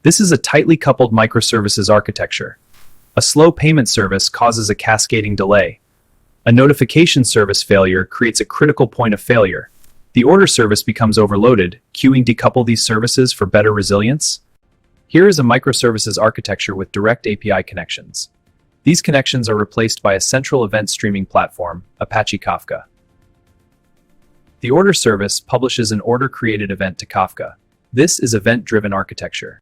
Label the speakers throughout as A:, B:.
A: This is a tightly coupled microservices architecture. A slow payment service causes a cascading delay. A notification service failure creates a critical point of failure. The order service becomes overloaded. Queuing decouple these services for better resilience? Here is a microservices architecture with direct API connections. These connections are replaced by a central event streaming platform, Apache Kafka. The order service publishes an order-created event to Kafka. This is event-driven architecture.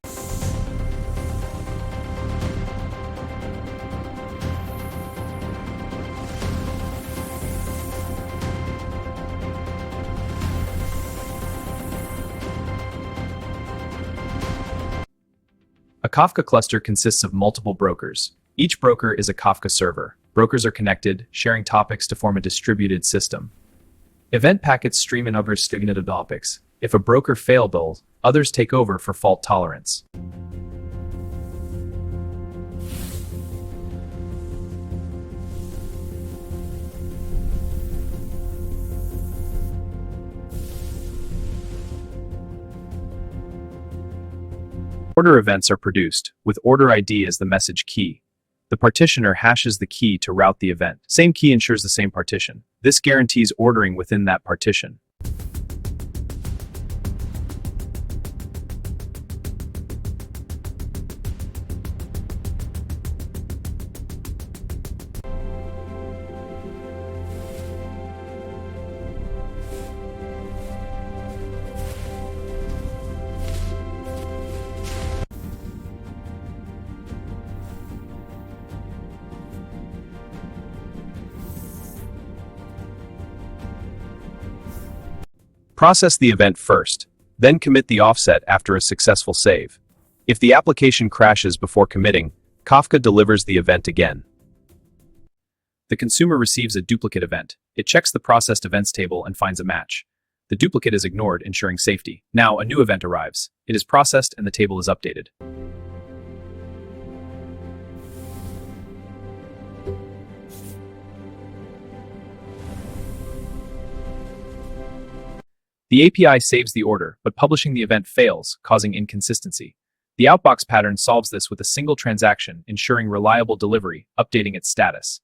A: A Kafka cluster consists of multiple brokers. Each broker is a Kafka server. Brokers are connected, sharing topics to form a distributed system. Event packets stream in other distributed topics. If a broker fails, others take over for fault tolerance. Order events are produced, with order ID as the message key. The partitioner hashes the key to route the event. Same key ensures the same partition. This guarantees ordering within that partition. Process the event first, then commit the offset after a successful save. If the application crashes before committing, Kafka delivers the event again. The consumer receives a duplicate event. It checks the processed events table and finds a match. The duplicate is ignored, ensuring safety. Now a new event arrives. It is processed and the table is updated. The API saves the order, but publishing the event fails, causing inconsistency. The outbox pattern solves this with a single transaction, ensuring reliable delivery, updating its status.